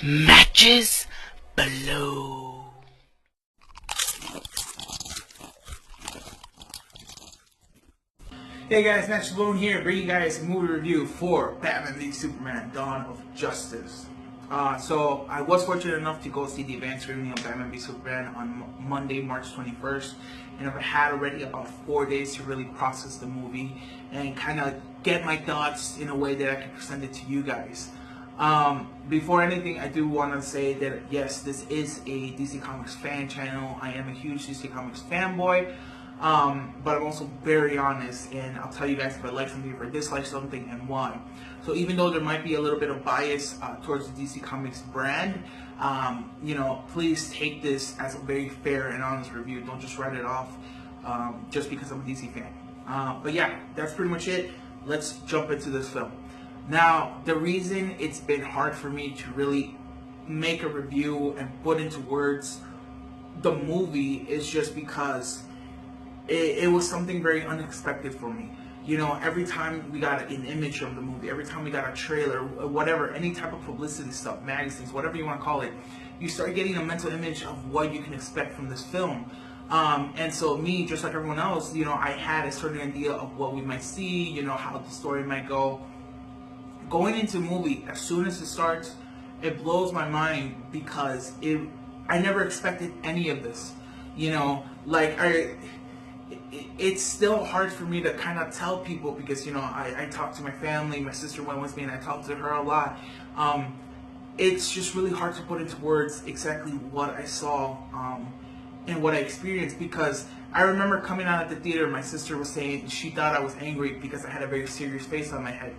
Matches below. Hey guys, Balone here, bringing you guys a movie review for Batman v Superman: Dawn of Justice. So I was fortunate enough to go see the advanced screening of Batman v Superman on Monday, March 21st, and I've had already about 4 days to really process the movie and kind of get my thoughts in a way that I can present it to you guys. Before anything, I do want to say that yes, this is a DC Comics fan channel. I am a huge DC Comics fanboy. But I'm also very honest, and I'll tell you guys if I like something, if I dislike something, and why. So even though there might be a little bit of bias towards the DC Comics brand, please take this as a very fair and honest review. Don't just write it off just because I'm a DC fan. But yeah, that's pretty much it. Let's jump into this film. Now, the reason it's been hard for me to really make a review and put into words the movie is just because it was something very unexpected for me. You know, every time we got an image of the movie, every time we got a trailer, whatever, any type of publicity stuff, magazines, whatever you want to call it, you start getting a mental image of what you can expect from this film. And so me, just like everyone else, I had a certain idea of what we might see, how the story might go. Going into the movie, as soon as it starts, it blows my mind because I never expected any of this. It's still hard for me to kind of tell people because I talk to my family. My sister went with me and I talked to her a lot. It's just really hard to put into words exactly what I saw and what I experienced, because I remember coming out at the theater, my sister was saying she thought I was angry because I had a very serious face on my head,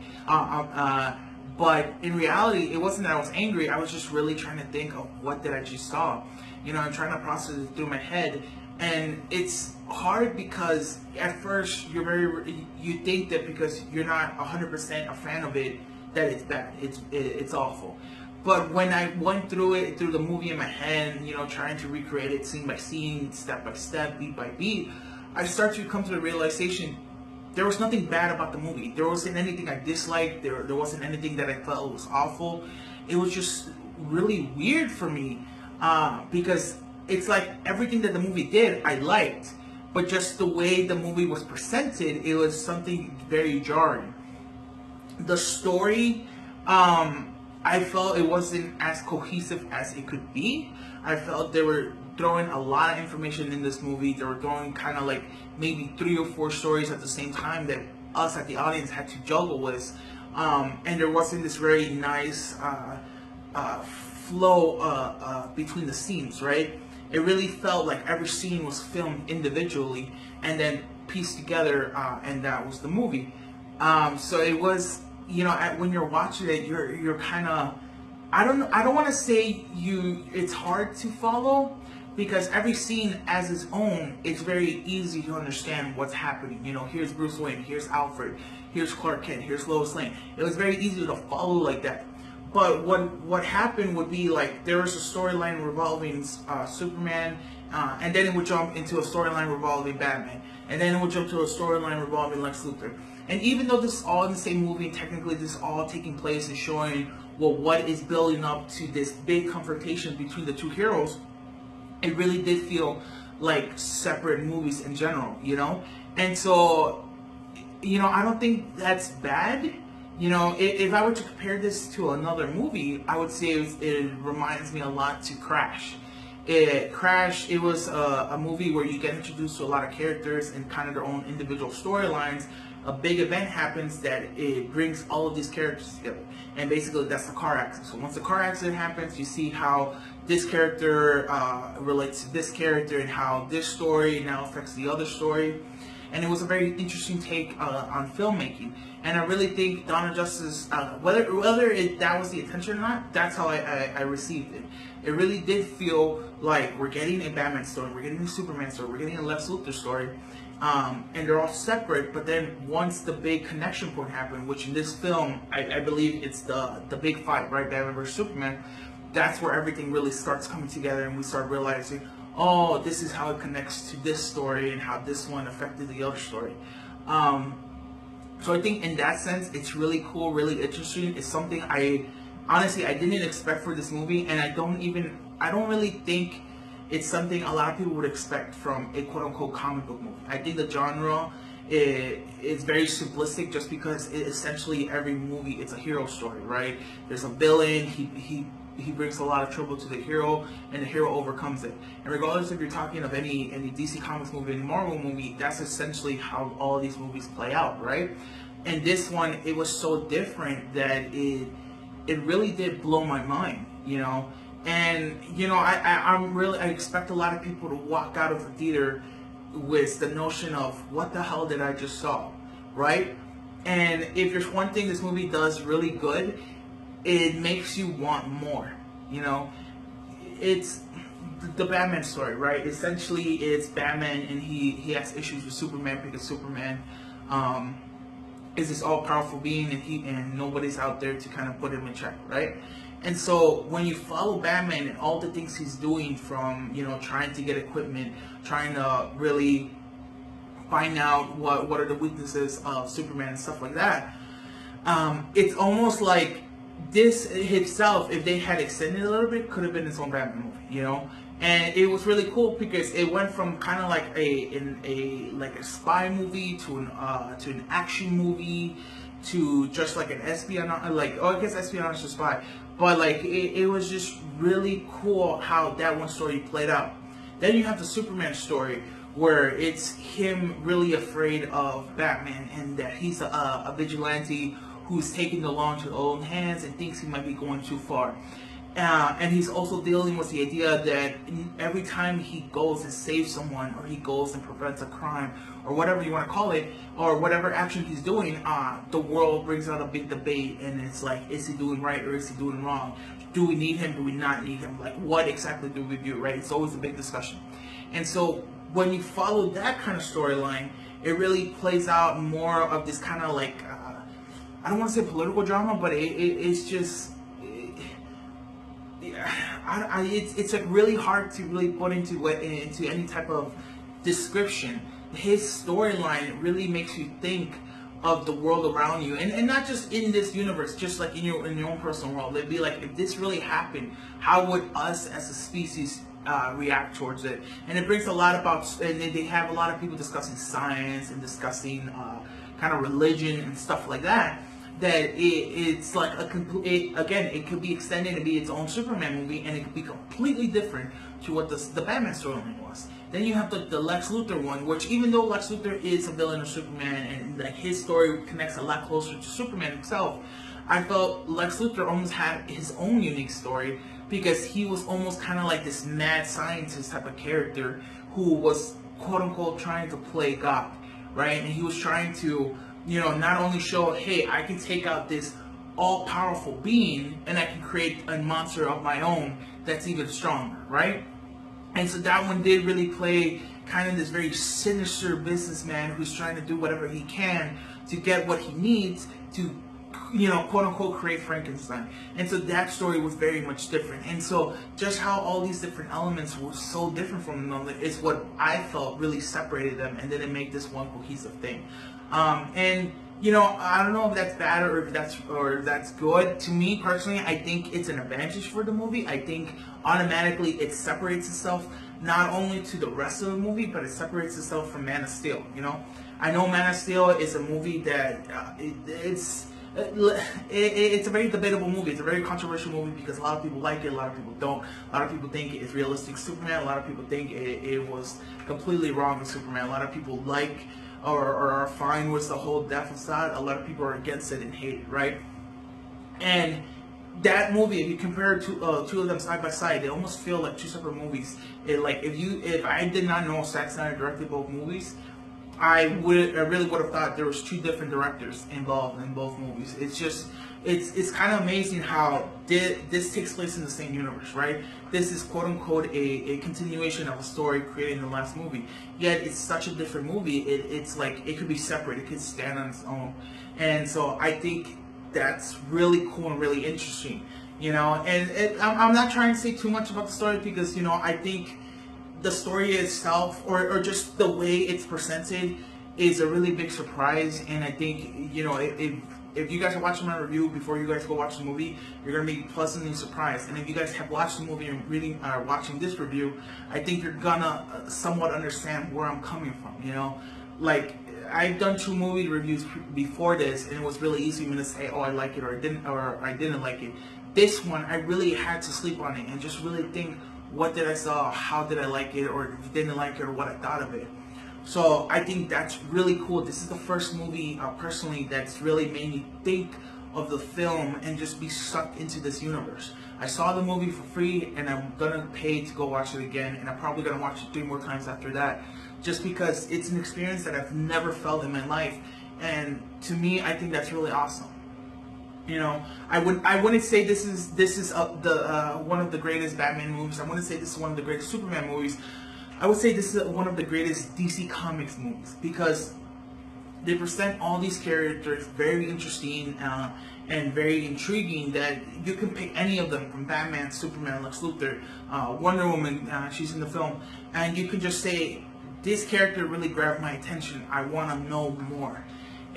but in reality it wasn't that I was angry. I was just really trying to think of what did I just saw. I'm trying to process it through my head. And it's hard because at first you think that because you're not 100% a fan of it that it's bad, it's awful. But when I went through the movie in my head, trying to recreate it scene by scene, step by step, beat by beat, I started to come to the realization there was nothing bad about the movie. There wasn't anything I disliked. There wasn't anything that I felt was awful. It was just really weird for me because it's like everything that the movie did, I liked, but just the way the movie was presented, it was something very jarring. The story, I felt it wasn't as cohesive as it could be. I felt they were throwing a lot of information in this movie. They were throwing kind of like maybe 3 or 4 stories at the same time that us at the audience had to juggle with. And there wasn't this very nice flow between the scenes, right? It really felt like every scene was filmed individually and then pieced together, and that was the movie. So it was, when you're watching it, you're kind of, I don't want to say it's hard to follow, because every scene as its own, it's very easy to understand what's happening. Here's Bruce Wayne, here's Alfred, here's Clark Kent, here's Lois Lane. It was very easy to follow like that. But what happened would be like there was a storyline revolving Superman, and then it would jump into a storyline revolving Batman, and then it would jump to a storyline revolving Lex Luthor. And even though this is all in the same movie, and technically this is all taking place and showing what is building up to this big confrontation between the two heroes, it really did feel like separate movies in general, And so, I don't think that's bad. If I were to compare this to another movie, I would say it reminds me a lot to Crash. Crash, it was a movie where you get introduced to a lot of characters and kind of their own individual storylines. A big event happens that it brings all of these characters together. And basically that's the car accident. So once the car accident happens, you see how this character relates to this character and how this story now affects the other story. And it was a very interesting take on filmmaking. And I really think Dawn of Justice, whether that was the intention or not, that's how I received it. It really did feel like we're getting a Batman story, we're getting a Superman story, we're getting a Lex Luthor story, and they're all separate. But then once the big connection point happened, which in this film, I believe it's the big fight, right, Batman vs Superman, that's where everything really starts coming together, and we start realizing, oh, this is how it connects to this story and how this one affected the other story. So I think in that sense, it's really cool, really interesting. It's something I honestly, I didn't expect for this movie, and I don't really think it's something a lot of people would expect from a quote unquote comic book movie. I think the genre is very simplistic, just because essentially every movie it's a hero story, right? There's a villain, he brings a lot of trouble to the hero, and the hero overcomes it. And regardless if you're talking of any DC Comics movie, any Marvel movie, that's essentially how all of these movies play out, right? And this one, it was so different that it really did blow my mind, you know. And you know, I expect a lot of people to walk out of the theater with the notion of what the hell did I just saw, right? And if there's one thing this movie does really good, it makes you want more, you know. It's the Batman story, right? Essentially, it's Batman, and he has issues with Superman because Superman is this all-powerful being, and nobody's out there to kind of put him in check, right? And so when you follow Batman and all the things he's doing, from, you know, trying to get equipment, trying to really find out what are the weaknesses of Superman and stuff like that, it's almost like this itself, if they had extended a little bit, could have been its own Batman movie, you know. And it was really cool because it went from kind of like a spy movie to an action movie to just like an espionage, like, oh, I guess espionage to spy, but like it was just really cool how that one story played out. Then you have the Superman story, where it's him really afraid of Batman, and that he's a vigilante who's taking the law into his own hands and thinks he might be going too far. And he's also dealing with the idea that every time he goes and saves someone, or he goes and prevents a crime, or whatever you want to call it, or whatever action he's doing, the world brings out a big debate, and it's like, is he doing right or is he doing wrong? Do we need him? Do we not need him? Like, what exactly do we do, right? It's always a big discussion. And so when you follow that kind of storyline, it really plays out more of this kind of like, I don't want to say political drama, but it's just, it's like really hard to really put into any type of description. His storyline really makes you think of the world around you, and not just in this universe, just like in your own personal world. It'd be like, if this really happened, how would us as a species react towards it? And it brings a lot about, and they have a lot of people discussing science and discussing kind of religion and stuff like that. That it's like a complete, again, it could be extended and be its own Superman movie, and it could be completely different to what the Batman storyline was. Then you have the Lex Luthor one, which, even though Lex Luthor is a villain of Superman, and like his story connects a lot closer to Superman himself, I felt Lex Luthor almost had his own unique story, because he was almost kind of like this mad scientist type of character who was quote unquote trying to play God, right? And he was trying to, you know, not only show, hey, I can take out this all-powerful being, and I can create a monster of my own that's even stronger, right? And so that one did really play kind of this very sinister businessman who's trying to do whatever he can to get what he needs to, you know, quote unquote, create Frankenstein. And so that story was very much different. And so just how all these different elements were so different from one another is what I felt really separated them, and then it made this one cohesive thing. And you know, I don't know if that's bad or if that's good. To me personally, I think it's an advantage for the movie. I think automatically it separates itself not only to the rest of the movie, but it separates itself from Man of Steel. You know, I know Man of Steel is a movie that it's a very debatable movie. It's a very controversial movie because a lot of people like it, a lot of people don't. A lot of people think it's realistic Superman. A lot of people think it was completely wrong with Superman. A lot of people like or are fine with the whole death facade. A lot of people are against it and hate it, right? And that movie, if you compare two of them side by side, they almost feel like two separate movies. If I did not know Zack Snyder directed both movies, I really would have thought there was two different directors involved in both movies. It's kind of amazing how this takes place in the same universe, right? This is quote unquote a continuation of a story created in the last movie. Yet it's such a different movie. It's like it could be separate. It could stand on its own. And so I think that's really cool and really interesting, you know. And I'm not trying to say too much about the story because, you know, I think the story itself or just the way it's presented is a really big surprise. And I think, you know, if you guys are watching my review before you guys go watch the movie, you're gonna be pleasantly surprised. And if you guys have watched the movie and watching this review, I think you're gonna somewhat understand where I'm coming from. You know, like I've done 2 movie reviews before this, and it was really easy for me to say, oh, I like it, or I didn't like it. This one, I really had to sleep on it and just really think, what did I saw, how did I like it, or didn't like it, or what I thought of it. So I think that's really cool. This is the first movie, personally, that's really made me think of the film and just be sucked into this universe. I saw the movie for free, and I'm gonna pay to go watch it again, and I'm probably gonna watch it 3 more times after that, just because it's an experience that I've never felt in my life, and to me, I think that's really awesome. You know, I wouldn't say this is one of the greatest Batman movies. I wouldn't say this is one of the greatest Superman movies. I would say this is one of the greatest DC Comics movies, because they present all these characters very interesting and very intriguing, that you can pick any of them, from Batman, Superman, Lex Luthor, Wonder Woman, she's in the film, and you can just say, this character really grabbed my attention, I want to know more.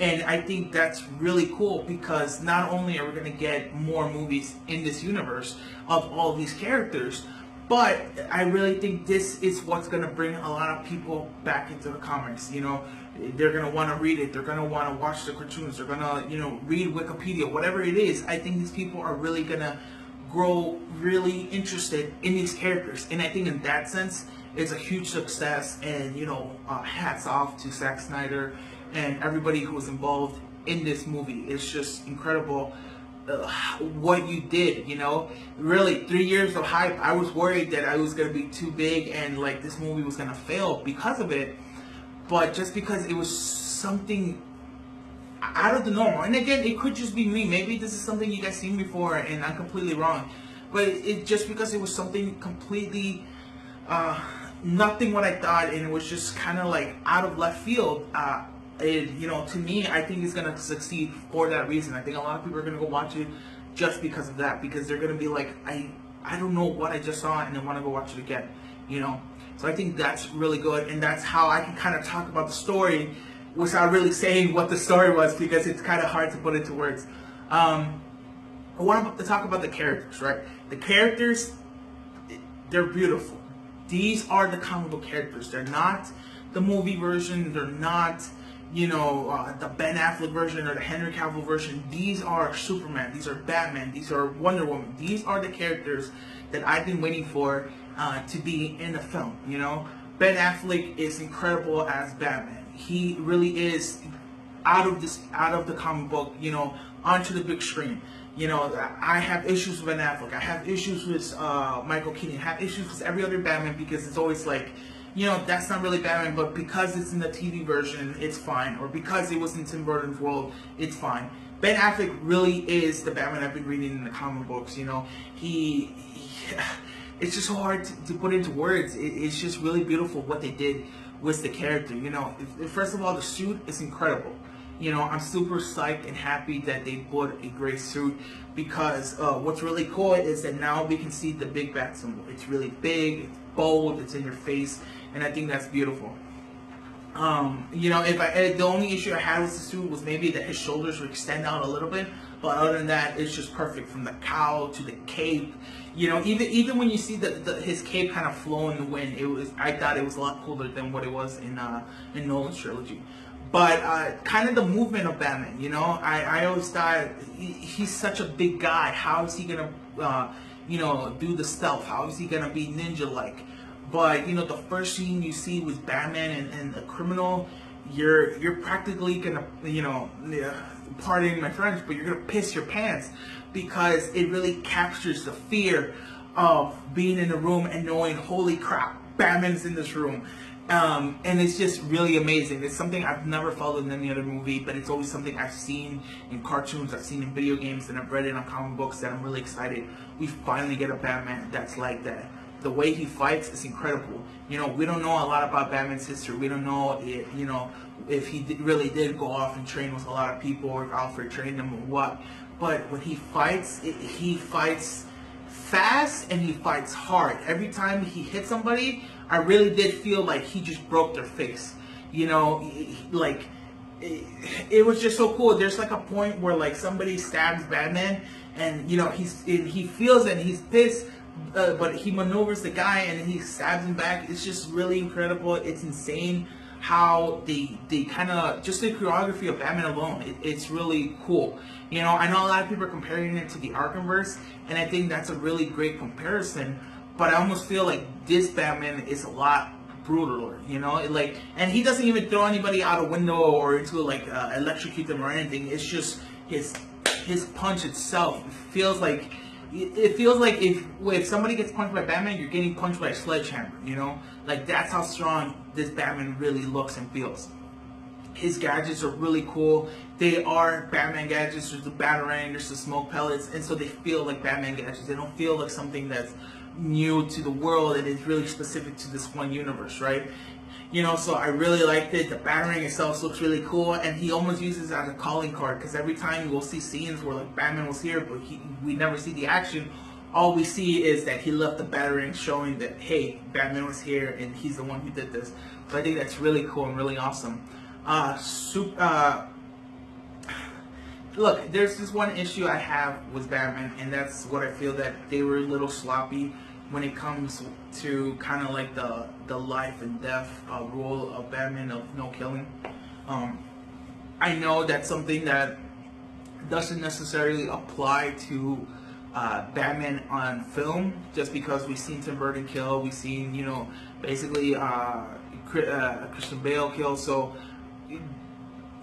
And I think that's really cool, because not only are we going to get more movies in this universe of all these characters, but I really think this is what's going to bring a lot of people back into the comics. You know, they're going to want to read it. They're going to want to watch the cartoons. They're going to, you know, read Wikipedia, whatever it is. I think these people are really going to grow really interested in these characters. And I think in that sense, it's a huge success. And, you know, hats off to Zack Snyder and everybody who was involved in this movie. It's just incredible. What you did, you know, really 3 years of hype. I was worried that I was gonna be too big and like this movie was gonna fail because of it, but just because it was something out of the normal. And again, it could just be me. Maybe this is something you guys seen before and I'm completely wrong, but it just because it was something completely nothing what I thought, and it was just kind of like out of left field. You know, to me, I think it's gonna succeed for that reason. I think a lot of people are gonna go watch it just because of that, because they're gonna be like, I don't know what I just saw, and they want to go watch it again. You know, so I think that's really good, and that's how I can kind of talk about the story without really saying what the story was, because it's kind of hard to put into words. I want to talk about the characters, right? The characters, they're beautiful. These are the comic book characters. They're not the movie version. They're not, you know, the Ben Affleck version or the Henry Cavill version. These are Superman, these are Batman, these are Wonder Woman. These are the characters that I've been waiting for to be in the film. You know, Ben Affleck is incredible as Batman. He really is out of the comic book, you know, onto the big screen. You know, I have issues with Ben Affleck. I have issues with Michael Keaton. I have issues with every other Batman, because it's always like, you know, that's not really Batman, but because it's in the TV version, it's fine. Or because it was in Tim Burton's world, it's fine. Ben Affleck really is the Batman I've been reading in the comic books. You know, it's just so hard to put into words. It's just really beautiful what they did with the character. You know, first of all, the suit is incredible. You know, I'm super psyched and happy that they put a gray suit, because what's really cool is that now we can see the big bat symbol. It's really big, it's bold, it's in your face, and I think that's beautiful. You know, the only issue I had with the suit was maybe that his shoulders would extend out a little bit, but other than that, it's just perfect, from the cowl to the cape. You know, even when you see his cape kind of flow in the wind, I thought it was a lot cooler than what it was in Nolan's trilogy. But kind of the movement of Batman, you know, I always thought he's such a big guy. How is he gonna, you know, do the stealth? How is he gonna be ninja-like? But you know, the first scene you see with Batman and a criminal, you're practically gonna, you know, pardon my French, but you're gonna piss your pants, because it really captures the fear of being in a room and knowing, holy crap, Batman's in this room. And it's just really amazing. It's something I've never felt in any other movie, but it's always something I've seen in cartoons, I've seen in video games, and I've read it on comic books, that I'm really excited we finally get a Batman that's like that. The way he fights is incredible. You know, we don't know a lot about Batman's history. We don't know, you know, if he really did go off and train with a lot of people, or if Alfred trained him or what. But when he fights, he fights fast and he fights hard. Every time he hits somebody, I really did feel like he just broke their face. You know, like it was just so cool. There's like a point where like somebody stabs Batman, and he feels it and he's pissed, but he maneuvers the guy and he stabs him back. It's just really incredible. It's insane how they kind of just the choreography of Batman alone. It's really cool. I know a lot of people are comparing it to the Arkhamverse, and I think that's a really great comparison. But I almost feel like this Batman is a lot brutaler, and he doesn't even throw anybody out a window or into electrocute them or anything. It's just his punch itself. It feels like if somebody gets punched by Batman, you're getting punched by a sledgehammer. Like that's how strong this Batman really looks and feels. His gadgets are really cool. They are Batman gadgets. There's the Batarang, there's the smoke pellets, and so they feel like Batman gadgets. They don't feel like something that's new to the world and is really specific to this one universe, right? So I really liked it. The Batarang itself looks really cool, and he almost uses it as a calling card, because every time we'll see scenes where like Batman was here, but we never see the action. All we see is that he left the Batarang, showing that, hey, Batman was here and he's the one who did this. So I think that's really cool and really awesome. Look, there's this one issue I have with Batman, and that's what I feel that they were a little sloppy when it comes to kind of like the life and death rule of Batman, of no killing. I know that's something that doesn't necessarily apply to Batman on film, just because we've seen Tim Burton kill, we've seen basically Christian Bale kill, so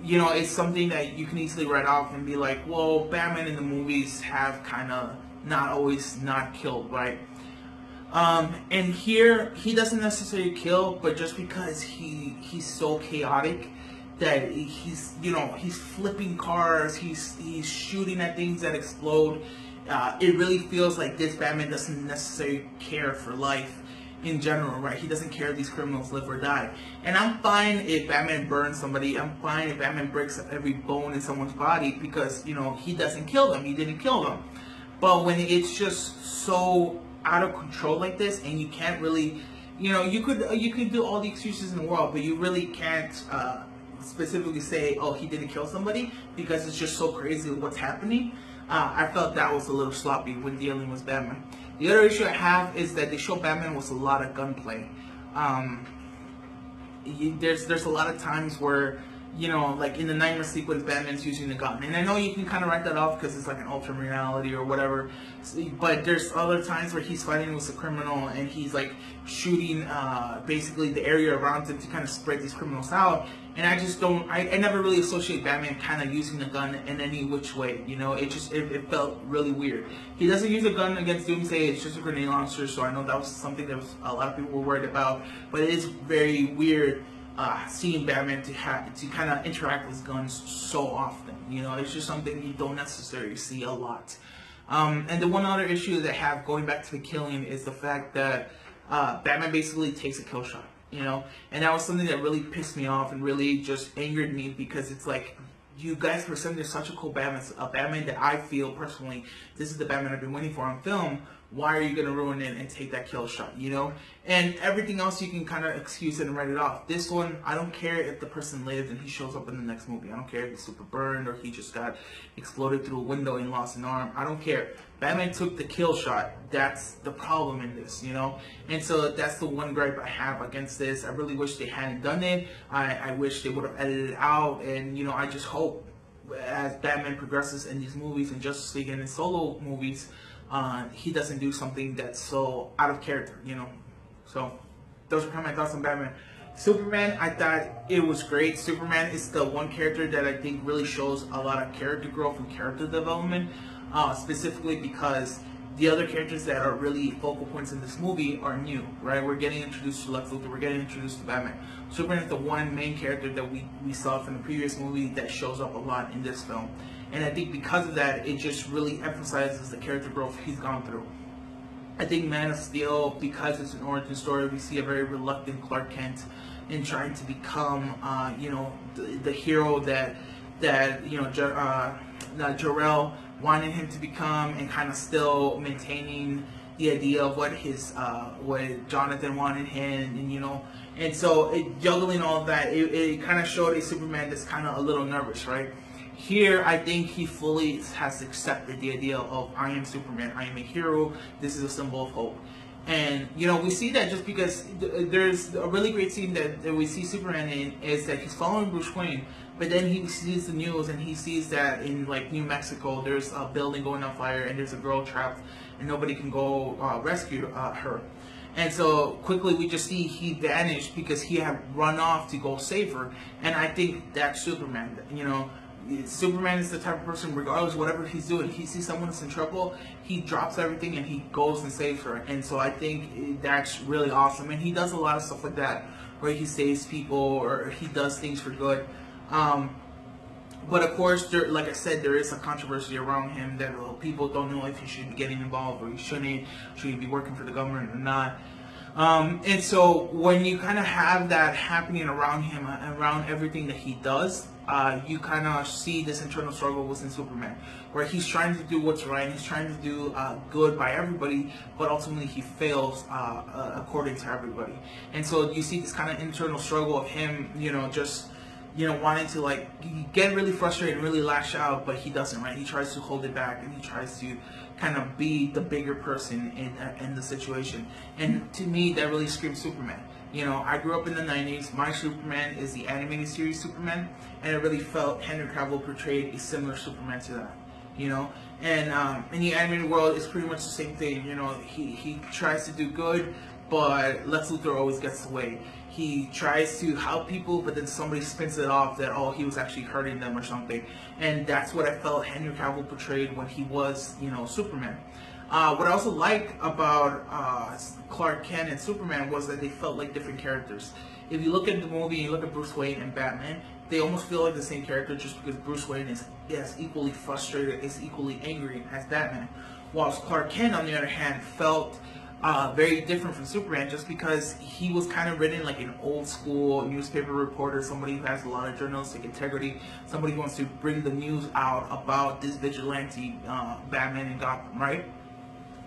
it's something that you can easily write off and be like, well, Batman in the movies have kind of not always not killed, right? And here he doesn't necessarily kill, but just because he's so chaotic that he's flipping cars, he's shooting at things that explode. It really feels like this Batman doesn't necessarily care for life in general, right? He doesn't care if these criminals live or die. And I'm fine if Batman burns somebody. I'm fine if Batman breaks every bone in someone's body, because he doesn't kill them. He didn't kill them. But when it's just so out of control like this, and you can't really, you could do all the excuses in the world, but you really can't specifically say, oh, he didn't kill somebody, because it's just so crazy what's happening. I felt that was a little sloppy when dealing with Batman. The other issue I have is that they show Batman with a lot of gunplay. There's a lot of times where, like in the nightmare sequence, Batman's using the gun. And I know you can kind of write that off because it's like an alternate reality or whatever. But there's other times where he's fighting with a criminal and he's like shooting basically the area around him to kind of spread these criminals out. And I just don't, I never really associate Batman kind of using the gun in any which way. It felt really weird. He doesn't use a gun against Doomsday, it's just a grenade launcher. So I know that was something that a lot of people were worried about. But it is very weird seeing Batman to kind of interact with guns so often. It's just something you don't necessarily see a lot. And the one other issue that I have, going back to the killing, is the fact that Batman basically takes a kill shot. And that was something that really pissed me off and really just angered me, because it's like, you guys presented such a cool Batman, a Batman that I feel personally, this is the Batman I've been waiting for on film. Why are you going to ruin it and take that kill shot, And everything else you can kind of excuse it and write it off. This one, I don't care if the person lived and he shows up in the next movie. I don't care if he's super burned or he just got exploded through a window and lost an arm. I don't care. Batman took the kill shot. That's the problem in this, And so that's the one gripe I have against this. I really wish they hadn't done it. I wish they would have edited it out. And, I just hope as Batman progresses in these movies and Justice League and in solo movies, he doesn't do something that's so out of character, So those are kind of my thoughts on Batman. Superman, I thought it was great. Superman is the one character that I think really shows a lot of character growth and character development, specifically because the other characters that are really focal points in this movie are new, right? We're getting introduced to Lex Luthor, we're getting introduced to Batman. Superman is the one main character that we saw from the previous movie that shows up a lot in this film. And I think because of that, it just really emphasizes the character growth he's gone through. I think Man of Steel, because it's an origin story, we see a very reluctant Clark Kent in trying to become, the hero that Jor-El wanted him to become, and kind of still maintaining the idea of what Jonathan wanted him, and and so juggling all of that, it kind of showed a Superman that's kind of a little nervous, right? Here, I think he fully has accepted the idea of I am Superman, I am a hero. This is a symbol of hope. And we see that just because there's a really great scene that we see Superman in, is that he's following Bruce Wayne, but then he sees the news and he sees that in like New Mexico there's a building going on fire and there's a girl trapped and nobody can go rescue her. And so quickly we just see he vanished because he had run off to go save her. And I think that's Superman. Superman is the type of person, regardless of whatever he's doing, he sees someone that's in trouble, he drops everything and he goes and saves her. And so I think that's really awesome. And he does a lot of stuff like that, where he saves people or he does things for good. But of course, like I said, there is a controversy around him that people don't know if he should be getting involved or he shouldn't. Should he be working for the government or not? And so when you kind of have that happening around him, around everything that he does, you kind of see this internal struggle within Superman, where he's trying to do what's right, he's trying to do good by everybody, but ultimately he fails according to everybody. And so you see this kind of internal struggle of him, just wanting to like get really frustrated and really lash out, but he doesn't, right? He tries to hold it back and he tries to kind of be the bigger person in the situation. And to me, that really screams Superman. I grew up in the 90s. My Superman is the animated series Superman, and I really felt Henry Cavill portrayed a similar Superman to that. And in the animated world, it's pretty much the same thing. He tries to do good, but Lex Luthor always gets away. He tries to help people, but then somebody spins it off that, oh, he was actually hurting them or something. And that's what I felt Henry Cavill portrayed when he was, Superman. What I also liked about Clark Kent and Superman was that they felt like different characters. If you look at the movie, you look at Bruce Wayne and Batman, they almost feel like the same character, just because Bruce Wayne is equally frustrated, is equally angry as Batman. Whilst Clark Kent, on the other hand, felt very different from Superman, just because he was kind of written like an old school newspaper reporter, somebody who has a lot of journalistic integrity, somebody who wants to bring the news out about this vigilante Batman in Gotham, right?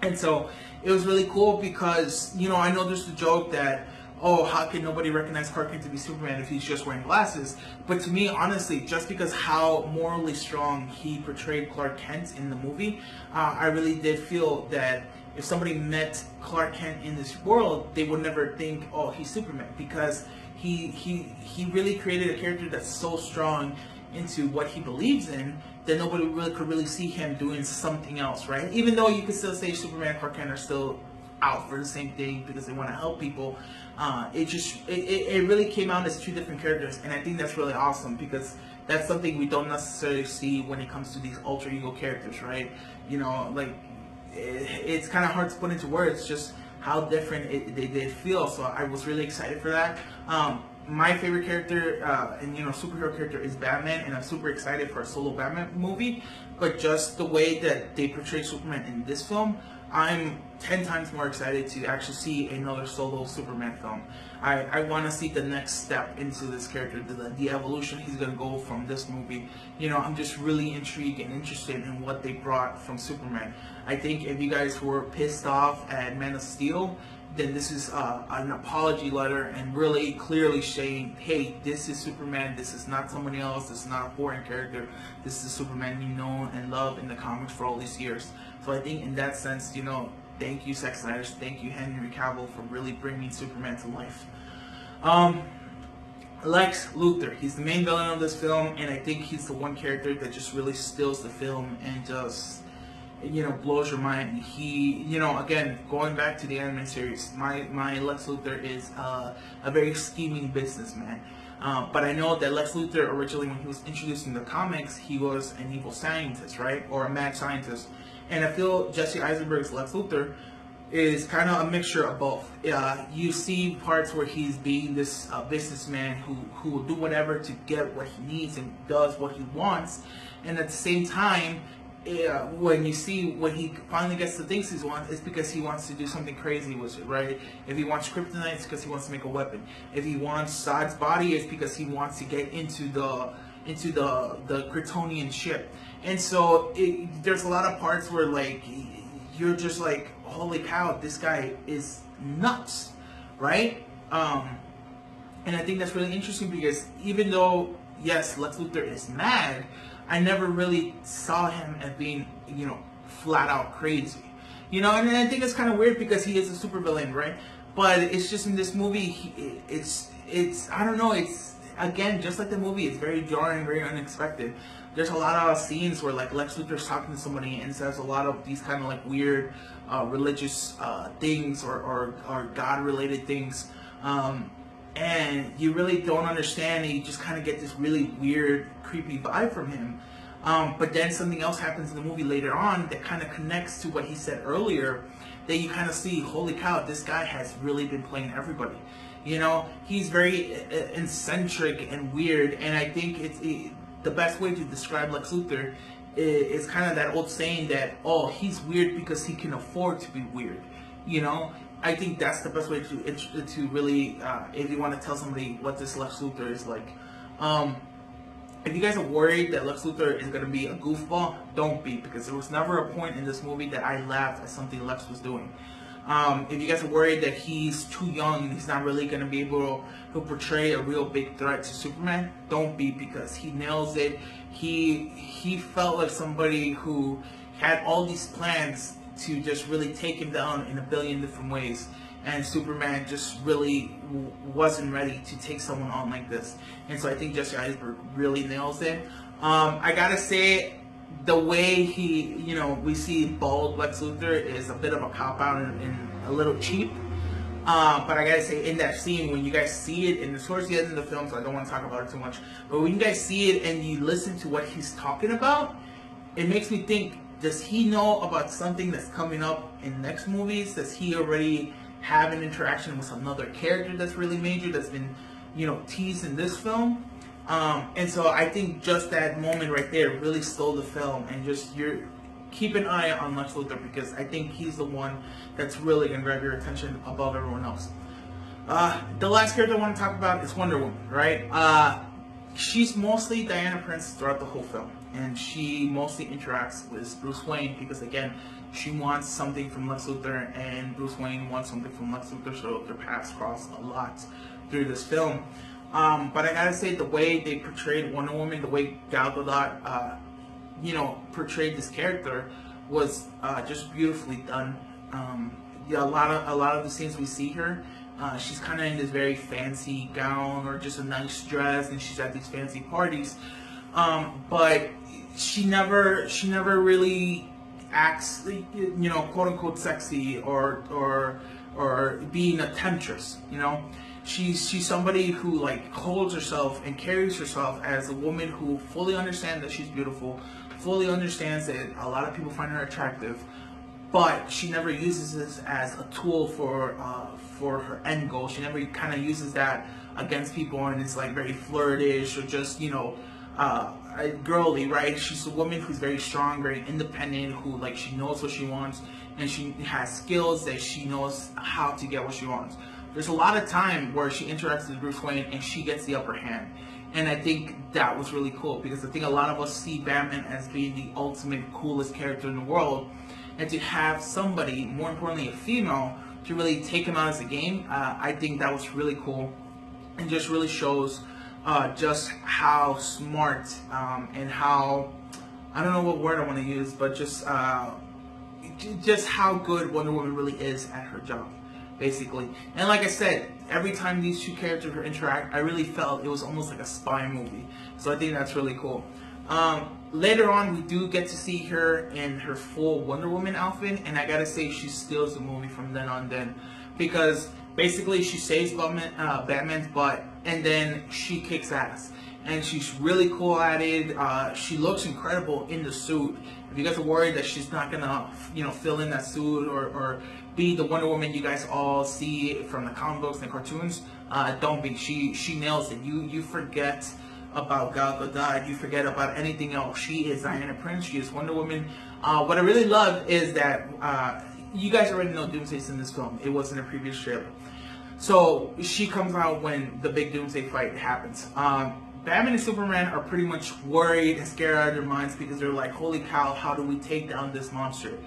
And so it was really cool because, I know there's the joke that, oh, how can nobody recognize Clark Kent to be Superman if he's just wearing glasses? But to me, honestly, just because how morally strong he portrayed Clark Kent in the movie, I really did feel that if somebody met Clark Kent in this world, they would never think, oh, he's Superman, because he really created a character that's so strong into what he believes in that nobody really could really see him doing something else, right? Even though you could still say Superman and Clark Kent are still out for the same thing because they want to help people, it really came out as two different characters, and I think that's really awesome because that's something we don't necessarily see when it comes to these alter ego characters, right? It's kind of hard to put into words just how different they feel. So I was really excited for that. My favorite character and superhero character is Batman, and I'm super excited for a solo Batman movie. But just the way that they portray Superman in this film, I'm 10 times more excited to actually see another solo Superman film. I want to see the next step into this character, the evolution he's going to go from this movie. I'm just really intrigued and interested in what they brought from Superman. I think if you guys were pissed off at Man of Steel, then this is an apology letter and really clearly saying, hey, this is Superman, this is not somebody else, this is not a foreign character, this is Superman you know and love in the comics for all these years. So I think in that sense, thank you, Zack Snyder, thank you, Henry Cavill, for really bringing Superman to life. Lex Luthor, he's the main villain of this film, and I think he's the one character that just really steals the film and just blows your mind. He, again, going back to the anime series, my Lex Luthor is a very scheming businessman. But I know that Lex Luthor originally, when he was introduced in the comics, he was an evil scientist, right? Or a mad scientist. And I feel Jesse Eisenberg's Lex Luthor is kind of a mixture of both. You see parts where he's being this businessman who will do whatever to get what he needs and does what he wants. And at the same time, when you see when he finally gets the things he wants, it's because he wants to do something crazy with it, right? If he wants kryptonite, it's because he wants to make a weapon. If he wants Zod's body, it's because he wants to get into the Kryptonian ship. And so there's a lot of parts where you're just like, holy cow, this guy is nuts, right? And I think that's really interesting because even though, yes, Lex Luthor is mad, I never really saw him as being, flat out crazy. And I think it's kind of weird because he is a supervillain, right? But it's just in this movie, it's I don't know, it's, again, just like the movie, it's very jarring, very unexpected. There's a lot of scenes where like Lex Luthor's talking to somebody and says a lot of these kind of like weird religious things or God-related things. And you really don't understand, and you just kind of get this really weird, creepy vibe from him. But then something else happens in the movie later on that kind of connects to what he said earlier, that you kind of see, holy cow, this guy has really been playing everybody. He's very eccentric and weird, and I think the best way to describe Lex Luthor is kind of that old saying that, oh, he's weird because he can afford to be weird. I think that's the best way to really, if you want to tell somebody what this Lex Luthor is like. If you guys are worried that Lex Luthor is going to be a goofball, don't be, because there was never a point in this movie that I laughed at something Lex was doing. If you guys are worried that he's too young and he's not really going to be able to portray a real big threat to Superman, don't be, because he nails it. He felt like somebody who had all these plans to just really take him down in a billion different ways, and Superman just really wasn't ready to take someone on like this. And so I think Jesse Eisenberg really nails it. I gotta say, the way we see bald Lex Luthor is a bit of a cop-out and a little cheap. But I gotta say, in that scene, when you guys see it, and it's towards the end of the film, so I don't want to talk about it too much, but when you guys see it and you listen to what he's talking about, it makes me think, does he know about something that's coming up in next movies? Does he already have an interaction with another character that's really major, that's been, teased in this film? And so I think just that moment right there really stole the film, and just keep an eye on Lex Luthor, because I think he's the one that's really going to grab your attention above everyone else. The last character I want to talk about is Wonder Woman, right? She's mostly Diana Prince throughout the whole film, and she mostly interacts with Bruce Wayne because, again, she wants something from Lex Luthor, and Bruce Wayne wants something from Lex Luthor, so their paths cross a lot through this film. But I gotta say, the way they portrayed Wonder Woman, the way Gal Gadot, portrayed this character was just beautifully done. A lot of the scenes we see her, she's kind of in this very fancy gown or just a nice dress, and she's at these fancy parties. But she never really acts, quote unquote sexy or being a temptress. She's somebody who holds herself and carries herself as a woman who fully understands that she's beautiful, fully understands that a lot of people find her attractive, but she never uses this as a tool for her end goal. She never kind of uses that against people, and it's very flirtish or just girly, right? She's a woman who's very strong, very independent, who she knows what she wants, and she has skills that she knows how to get what she wants. There's a lot of time where she interacts with Bruce Wayne and she gets the upper hand. And I think that was really cool, because I think a lot of us see Batman as being the ultimate coolest character in the world. And to have somebody, more importantly a female, to really take him out as a game, I think that was really cool. And just really shows just how smart and how, I don't know what word I want to use, but just how good Wonder Woman really is at her job, basically. And like I said, every time these two characters interact, I really felt it was almost like a spy movie. So I think that's really cool. Later on, we do get to see her in her full Wonder Woman outfit, and I gotta say, she steals the movie from then on then, because basically she saves Batman's butt, and then she kicks ass. And she's really cool at it. She looks incredible in the suit. If you guys are worried that she's not gonna, fill in that suit or be the Wonder Woman you guys all see from the comic books and cartoons, don't be. She nails it. You forget about Gal Gadot. You forget about anything else. She is Diana Prince. She is Wonder Woman. What I really love is that you guys already know Doomsday's in this film. It was in a previous trailer. So she comes out when the big Doomsday fight happens. Batman and Superman are pretty much worried and scared out of their minds, because they're like, holy cow, how do we take down this monster?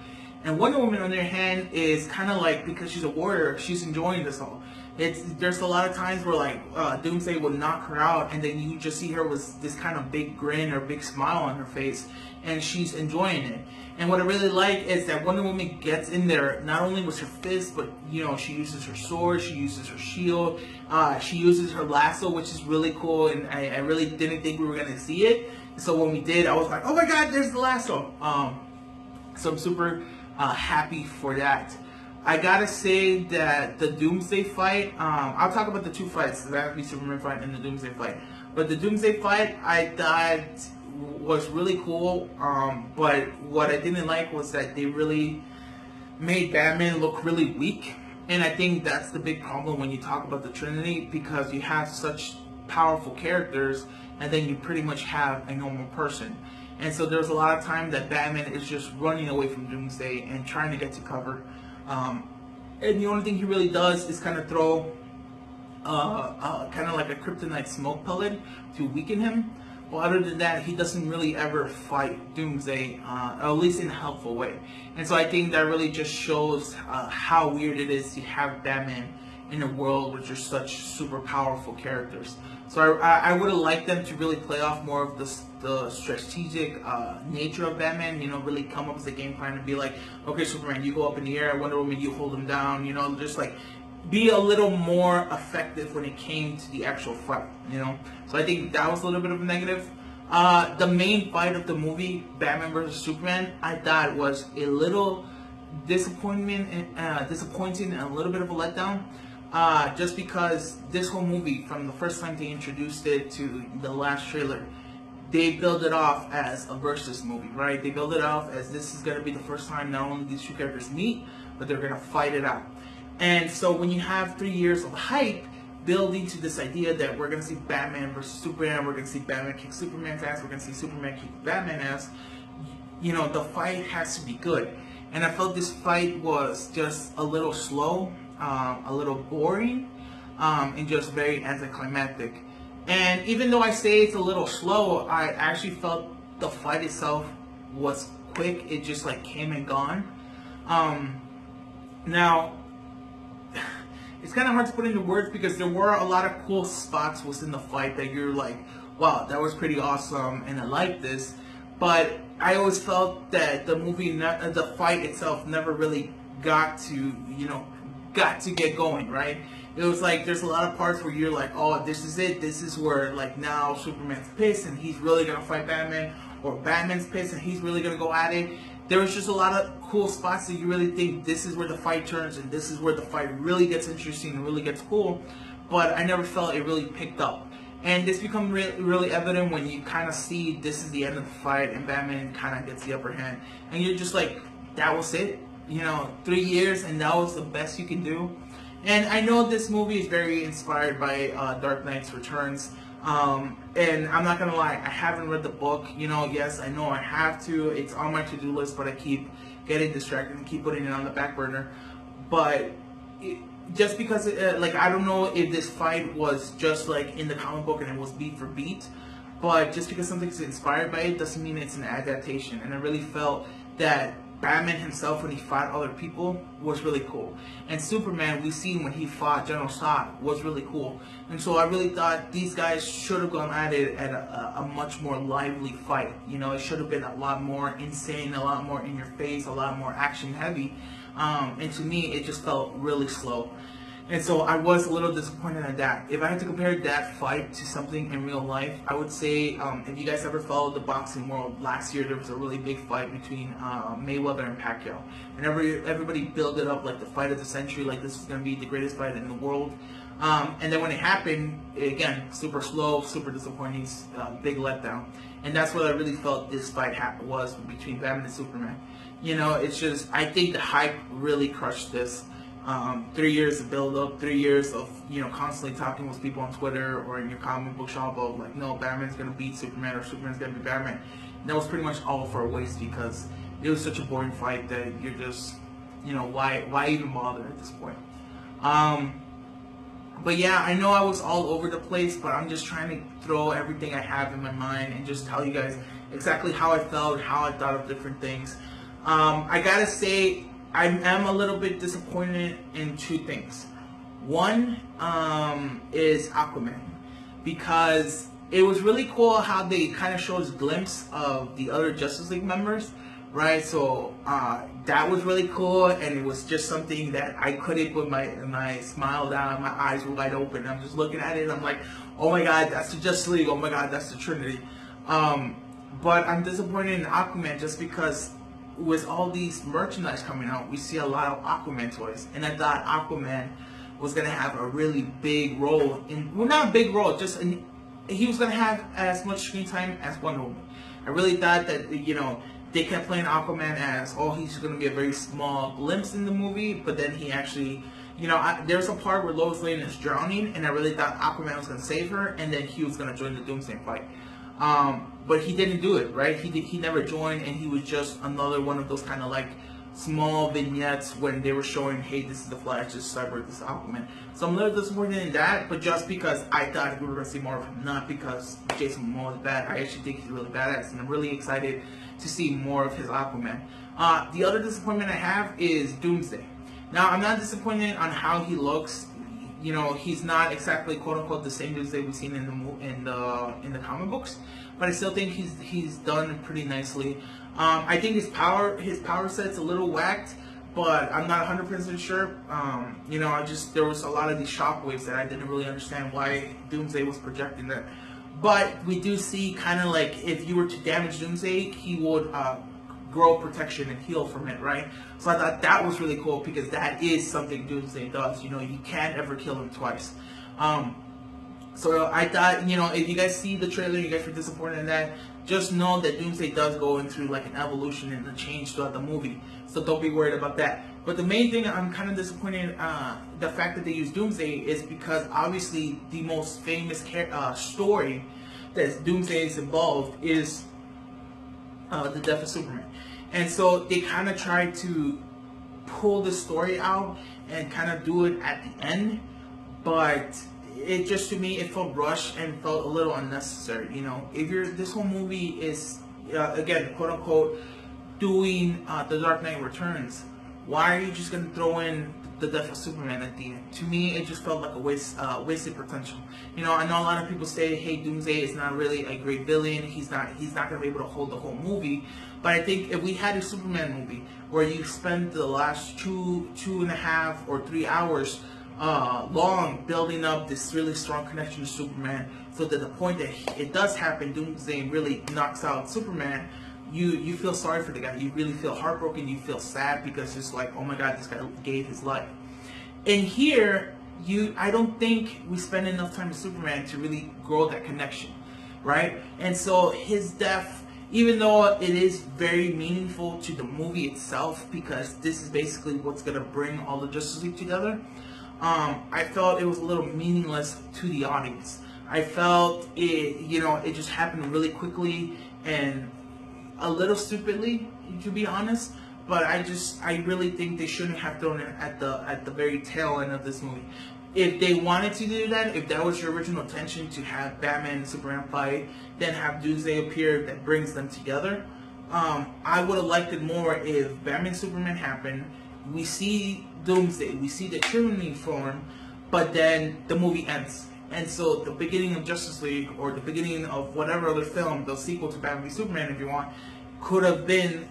And Wonder Woman, on the other hand, is kind of like, because she's a warrior, she's enjoying this all. There's a lot of times where like Doomsday will knock her out, and then you just see her with this kind of big grin or big smile on her face, and she's enjoying it. And what I really like is that Wonder Woman gets in there not only with her fist, but she uses her sword, she uses her shield, she uses her lasso, which is really cool. And I really didn't think we were gonna see it. So when we did, I was like, oh my god, there's the lasso. So I'm super happy for that. I gotta say that the Doomsday fight, I'll talk about the two fights, the Batman v Superman fight and the Doomsday fight. But the Doomsday fight, I thought was really cool, but what I didn't like was that they really made Batman look really weak. And I think that's the big problem when you talk about the Trinity, because you have such powerful characters and then you pretty much have a normal person. And so there's a lot of time that Batman is just running away from Doomsday and trying to get to cover. And the only thing he really does is kind of throw kind of like a kryptonite smoke pellet to weaken him. Well, other than that, he doesn't really ever fight Doomsday, at least in a helpful way. And so I think that really just shows how weird it is to have Batman in a world with just such super powerful characters. So I would have liked them to really play off more of the strategic nature of Batman, really come up with a game plan and be like, okay, Superman, you go up in the air, Wonder Woman, you hold him down, just like be a little more effective when it came to the actual fight, So I think that was a little bit of a negative. The main fight of the movie, Batman vs. Superman, I thought was a little disappointing and a little bit of a letdown. Just because this whole movie, from the first time they introduced it to the last trailer, they build it off as a versus movie, right? They build it off as this is going to be the first time not only these two characters meet, but they're going to fight it out. And so when you have 3 years of hype building to this idea that we're going to see Batman versus Superman, we're going to see Batman kick Superman's ass, we're going to see Superman kick Batman's ass, the fight has to be good. And I felt this fight was just a little slow, a little boring, and just very anticlimactic. And even though I say it's a little slow, I actually felt the fight itself was quick. It just like came and gone. Now, it's kind of hard to put into words because there were a lot of cool spots within the fight that you're like, wow, that was pretty awesome and I like this. But I always felt that the fight itself never really got to get going, right? It was like there's a lot of parts where you're like, oh, this is it. This is where like now Superman's pissed and he's really gonna fight Batman, or Batman's pissed and he's really gonna go at it. There was just a lot of cool spots that you really think this is where the fight turns and this is where the fight really gets interesting and really gets cool. But I never felt it really picked up. And this becomes really evident when you kind of see this is the end of the fight and Batman kind of gets the upper hand. And you're just like, that was it? 3 years and that was the best you can do? And I know this movie is very inspired by Dark Knight's Returns. And I'm not gonna lie, I haven't read the book. Yes, I know I have to. It's on my to-do list, but I keep getting distracted and keep putting it on the back burner. But just because, I don't know if this fight was just like in the comic book and it was beat for beat. But just because something's inspired by it doesn't mean it's an adaptation. And I really felt that Batman himself, when he fought other people, was really cool. And Superman, we've seen when he fought General Zod, was really cool. And so I really thought these guys should have gone at it at a much more lively fight. It should have been a lot more insane, a lot more in your face, a lot more action heavy. And to me, it just felt really slow. And so I was a little disappointed at that. If I had to compare that fight to something in real life, I would say, if you guys ever followed the boxing world, last year there was a really big fight between Mayweather and Pacquiao. And everybody built it up like the fight of the century, like this was going to be the greatest fight in the world. And then when it happened, again, super slow, super disappointing, big letdown. And that's what I really felt this fight was between Batman and Superman. It's just, I think the hype really crushed this. 3 years of build up, 3 years of constantly talking with people on Twitter or in your comic book shop of like, no, Batman's gonna beat Superman or Superman's gonna beat Batman. And that was pretty much all for a waste because it was such a boring fight that you're just, why even bother at this point? But yeah, I know I was all over the place, but I'm just trying to throw everything I have in my mind and just tell you guys exactly how I felt, how I thought of different things. I gotta say, I am a little bit disappointed in two things. One is Aquaman, because it was really cool how they kind of showed us a glimpse of the other Justice League members, right? So that was really cool, and it was just something that I couldn't put my smile down. My eyes were wide open. I'm just looking at it. I'm like, oh my god, that's the Justice League. Oh my god, that's the Trinity. But I'm disappointed in Aquaman just because with all these merchandise coming out, we see a lot of Aquaman toys, and I thought Aquaman was gonna have a really big role in, well, not a big role, he was gonna have as much screen time as Wonder Woman. I really thought that, you know, they kept playing Aquaman as, oh, he's gonna be a very small glimpse in the movie, but then he actually, you know, there's a part where Lois Lane is drowning, and I really thought Aquaman was gonna save her, and then he was gonna join the Doomsday fight. But he didn't do it, right? He never joined, and he was just another one of those kind of like small vignettes when they were showing, hey, this is the Flash, this is Cyborg, this is Aquaman. So I'm a little disappointed in that, but just because I thought we were going to see more of him, not because Jason Momoa is bad. I actually think he's really badass, and I'm really excited to see more of his Aquaman. The other disappointment I have is Doomsday. Now, I'm not disappointed on how he looks. You know, he's not exactly quote unquote the same Doomsday we've seen in the comic books, but I still think he's done pretty nicely. I think his power set's a little whacked, but I'm not 100% sure. You know, there was a lot of these shockwaves that I didn't really understand why Doomsday was projecting that. But we do see kind of like if you were to damage Doomsday, he would grow protection and heal from it, right? So I thought that was really cool because that is something Doomsday does. You know, you can't ever kill him twice. So I thought, you know, if you guys see the trailer, you guys are disappointed in that, just know that Doomsday does go into like an evolution and a change throughout the movie. So don't be worried about that. But the main thing I'm kind of disappointed the fact that they use Doomsday is because obviously the most famous story that Doomsday is involved is the death of Superman. And so they kind of tried to pull the story out and kind of do it at the end, but it just, to me, it felt rushed and felt a little unnecessary. You know, if this whole movie is again, quote unquote, doing The Dark Knight Returns, why are you just gonna throw in the death of Superman at the end? To me, it just felt like a wasted potential. You know, I know a lot of people say, hey, Doomsday is not really a great villain. He's not gonna be able to hold the whole movie. But I think if we had a Superman movie where you spend the last two and a half or 3 hours long building up this really strong connection to Superman, so that the point that it does happen, Doomsday really knocks out Superman, you feel sorry for the guy. You really feel heartbroken. You feel sad because it's like, oh my god, this guy gave his life. And here, I don't think we spend enough time with Superman to really grow that connection, right? And so his death, even though it is very meaningful to the movie itself, because this is basically what's gonna bring all the Justice League together, I felt it was a little meaningless to the audience. I felt it, you know, it just happened really quickly and a little stupidly, to be honest. But I really think they shouldn't have thrown it at the very tail end of this movie. If they wanted to do that, if that was your original intention, to have Batman and Superman fight, then have Doomsday appear that brings them together, I would have liked it more if Batman and Superman happen, we see Doomsday, we see the Trinity form, but then the movie ends. And so the beginning of Justice League, or the beginning of whatever other film, the sequel to Batman v Superman if you want, could have been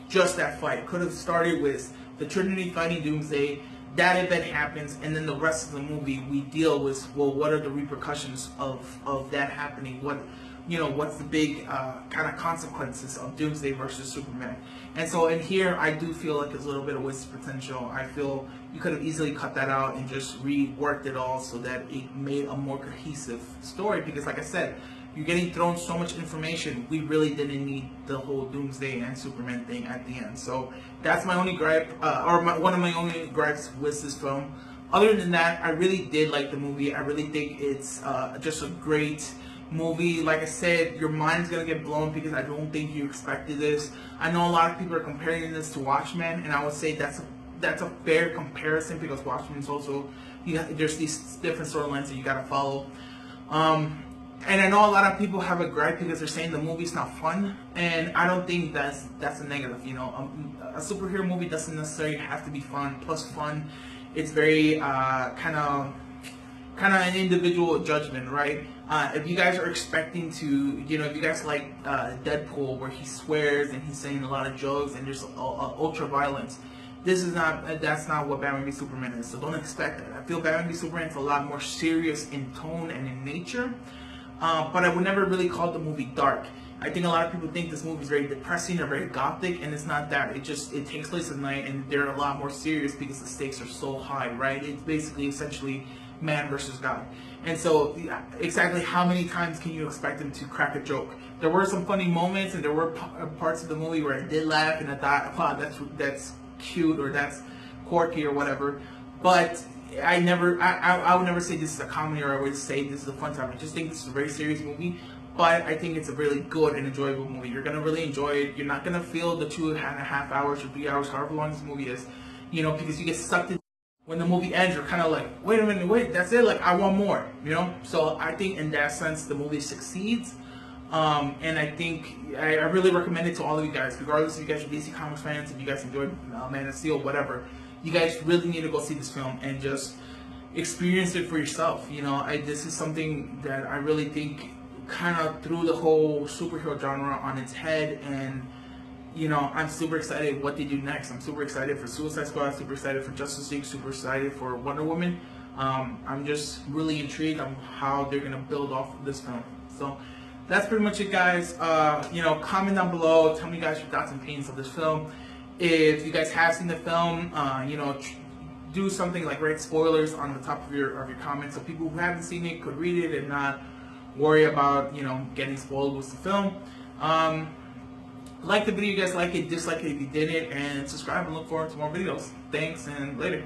just that fight. Could have started with the Trinity fighting Doomsday, that event happens, and then the rest of the movie we deal with, well, what are the repercussions of that happening? What's the big kind of consequences of Doomsday versus Superman? And so in here, I do feel like it's a little bit of wasted potential. I feel you could have easily cut that out and just reworked it all so that it made a more cohesive story. Because like I said, you're getting thrown so much information, we really didn't need the whole Doomsday and Superman thing at the end. So that's my only gripe, one of my only gripes with this film. Other than that, I really did like the movie. I really think it's just a great movie. Like I said, your mind's gonna get blown because I don't think you expected this. I know a lot of people are comparing this to Watchmen, and I would say that's a fair comparison because Watchmen is also, there's these different storylines that you gotta follow. And I know a lot of people have a gripe because they're saying the movie's not fun, and I don't think that's a negative. You know, a superhero movie doesn't necessarily have to be fun. Plus, fun, it's very kind of an individual judgment, right? If you guys are expecting to, you know, if you guys like Deadpool, where he swears and he's saying a lot of jokes and there's ultra violence, that's not what Batman v Superman is. So don't expect that. I feel Batman v Superman is a lot more serious in tone and in nature. But I would never really call the movie dark. I think a lot of people think this movie is very depressing or very gothic, and it's not that. It takes place at night, and they're a lot more serious because the stakes are so high, right? It's basically essentially man versus God. And so, exactly how many times can you expect him to crack a joke? There were some funny moments, and there were parts of the movie where I did laugh, and I thought, wow, that's cute, or that's quirky, or whatever. But I would never say this is a comedy, or I would say this is a fun time. I just think this is a very serious movie, but I think it's a really good and enjoyable movie. You're gonna really enjoy it. You're not gonna feel the 2.5 hours or 3 hours, however long this movie is, you know, because you get sucked in. When the movie ends, you're kind of like, wait a minute, wait, that's it? Like, I want more, you know? So I think in that sense, the movie succeeds. And I think I really recommend it to all of you guys, regardless if you guys are DC Comics fans, if you guys enjoy Man of Steel, whatever. You guys really need to go see this film and just experience it for yourself. You know, this is something that I really think kind of threw the whole superhero genre on its head, and you know, I'm super excited what they do next. I'm super excited for Suicide Squad, super excited for Justice League, super excited for Wonder Woman. I'm just really intrigued on how they're gonna build off of this film. So that's pretty much it, guys. You know, comment down below, tell me guys your thoughts and opinions of this film. If you guys have seen the film, you know, do something like write spoilers on the top of your comments, so people who haven't seen it could read it and not worry about, you know, getting spoiled with the film. Like the video, you guys like it, dislike it if you didn't, and subscribe and look forward to more videos. Thanks, and later.